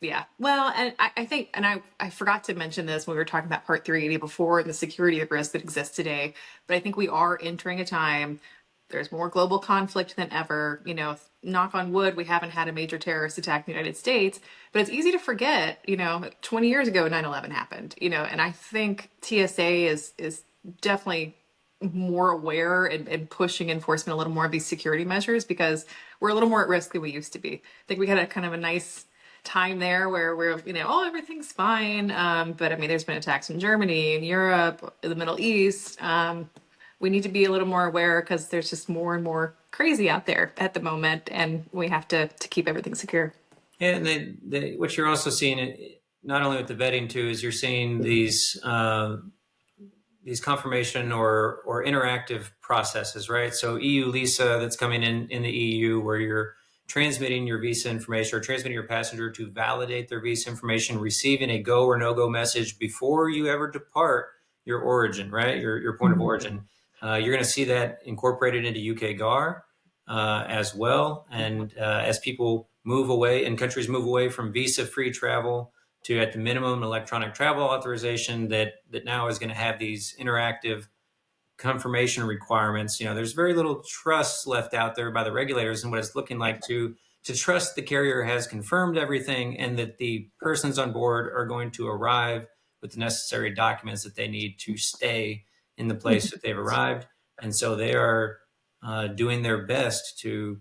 Yeah. Well, and I think, and I forgot to mention this when we were talking about Part 380 before and the security of risk that exists today, but I think we are entering a time, there's more global conflict than ever. Knock on wood, we haven't had a major terrorist attack in the United States, but it's easy to forget, 20 years ago, 9/11 happened, and I think TSA is definitely more aware and pushing enforcement a little more of these security measures because we're a little more at risk than we used to be. I think we had a kind of a nice time there where we're, oh, everything's fine. But I mean, there's been attacks in Germany, in Europe, in the Middle East. We need to be a little more aware because there's just more and more crazy out there at the moment, and we have to keep everything secure. Yeah, and what you're also seeing, not only with the vetting too, is you're seeing these confirmation or interactive processes, right? So EU Lisa that's coming in the EU, where you're transmitting your visa information or transmitting your passenger to validate their visa information, receiving a go or no go message before you ever depart your origin, right? Your point of origin. You're going to see that incorporated into UK GAR as well. And as people move away and countries move away from visa-free travel to, at the minimum, electronic travel authorization that now is going to have these interactive confirmation requirements. There's very little trust left out there by the regulators and what it's looking like to trust the carrier has confirmed everything and that the persons on board are going to arrive with the necessary documents that they need to stay in the place that they've arrived. And so they are doing their best to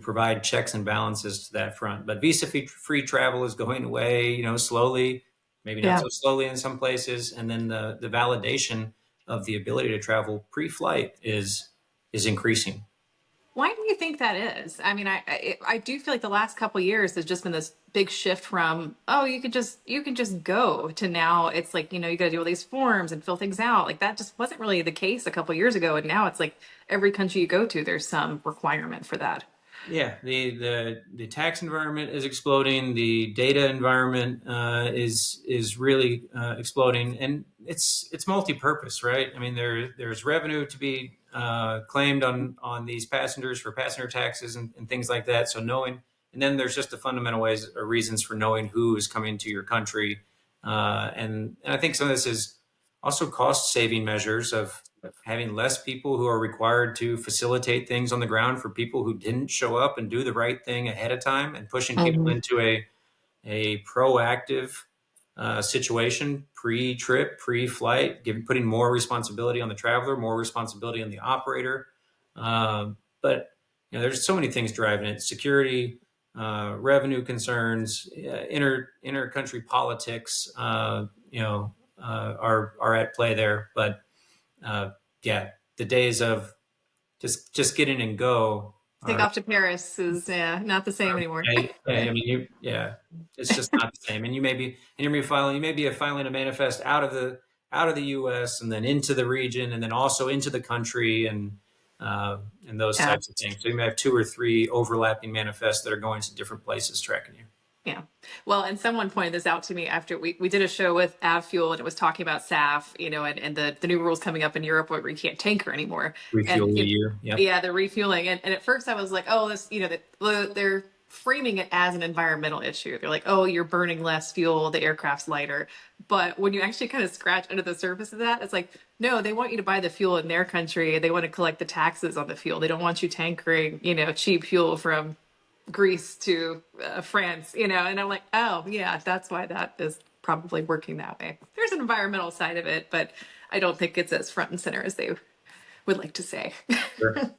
provide checks and balances to that front. But visa-free travel is going away, slowly, maybe not Yeah. so slowly in some places. And then the validation of the ability to travel pre-flight is increasing. Why do you think that is? I mean, I do feel like the last couple of years there's just been this big shift from, oh, you can just go, to now it's like, you got to do all these forms and fill things out. Like that just wasn't really the case a couple of years ago, and now it's like every country you go to there's some requirement for that. Yeah, the tax environment is exploding. The data environment is really exploding, and it's multi-purpose, right? I mean, there's revenue to be claimed on these passengers for passenger taxes and things like that. So knowing, and then there's just the fundamental ways or reasons for knowing who is coming to your country, and I think some of this is also cost saving measures of having less people who are required to facilitate things on the ground for people who didn't show up and do the right thing ahead of time, and pushing people into a proactive situation pre-trip, pre-flight, putting more responsibility on the traveler, more responsibility on the operator. But there's so many things driving it: security, revenue concerns, inter-country politics. Are at play there, but yeah, the days of just get in and go Take are, off to Paris is not the same anymore. I mean, it's just not the same. And you may be filing a manifest out of the U.S. and then into the region and then also into the country and those Yeah. types of things. So you may have 2 or 3 overlapping manifests that are going to different places tracking you. Yeah. Well, and someone pointed this out to me after we did a show with Avfuel, and it was talking about SAF, and the new rules coming up in Europe where you can't tanker anymore. Refuel And a year. Yep. yeah, the refueling. And at first I was like, oh, this, they're framing it as an environmental issue. They're like, oh, you're burning less fuel, the aircraft's lighter. But when you actually kind of scratch under the surface of that, it's like, no, they want you to buy the fuel in their country. They want to collect the taxes on the fuel. They don't want you tankering, cheap fuel from Greece to France, and I'm like, oh yeah, that's why that is probably working that way. There's an environmental side of it, but I don't think it's as front and center as they would like to say. Sure.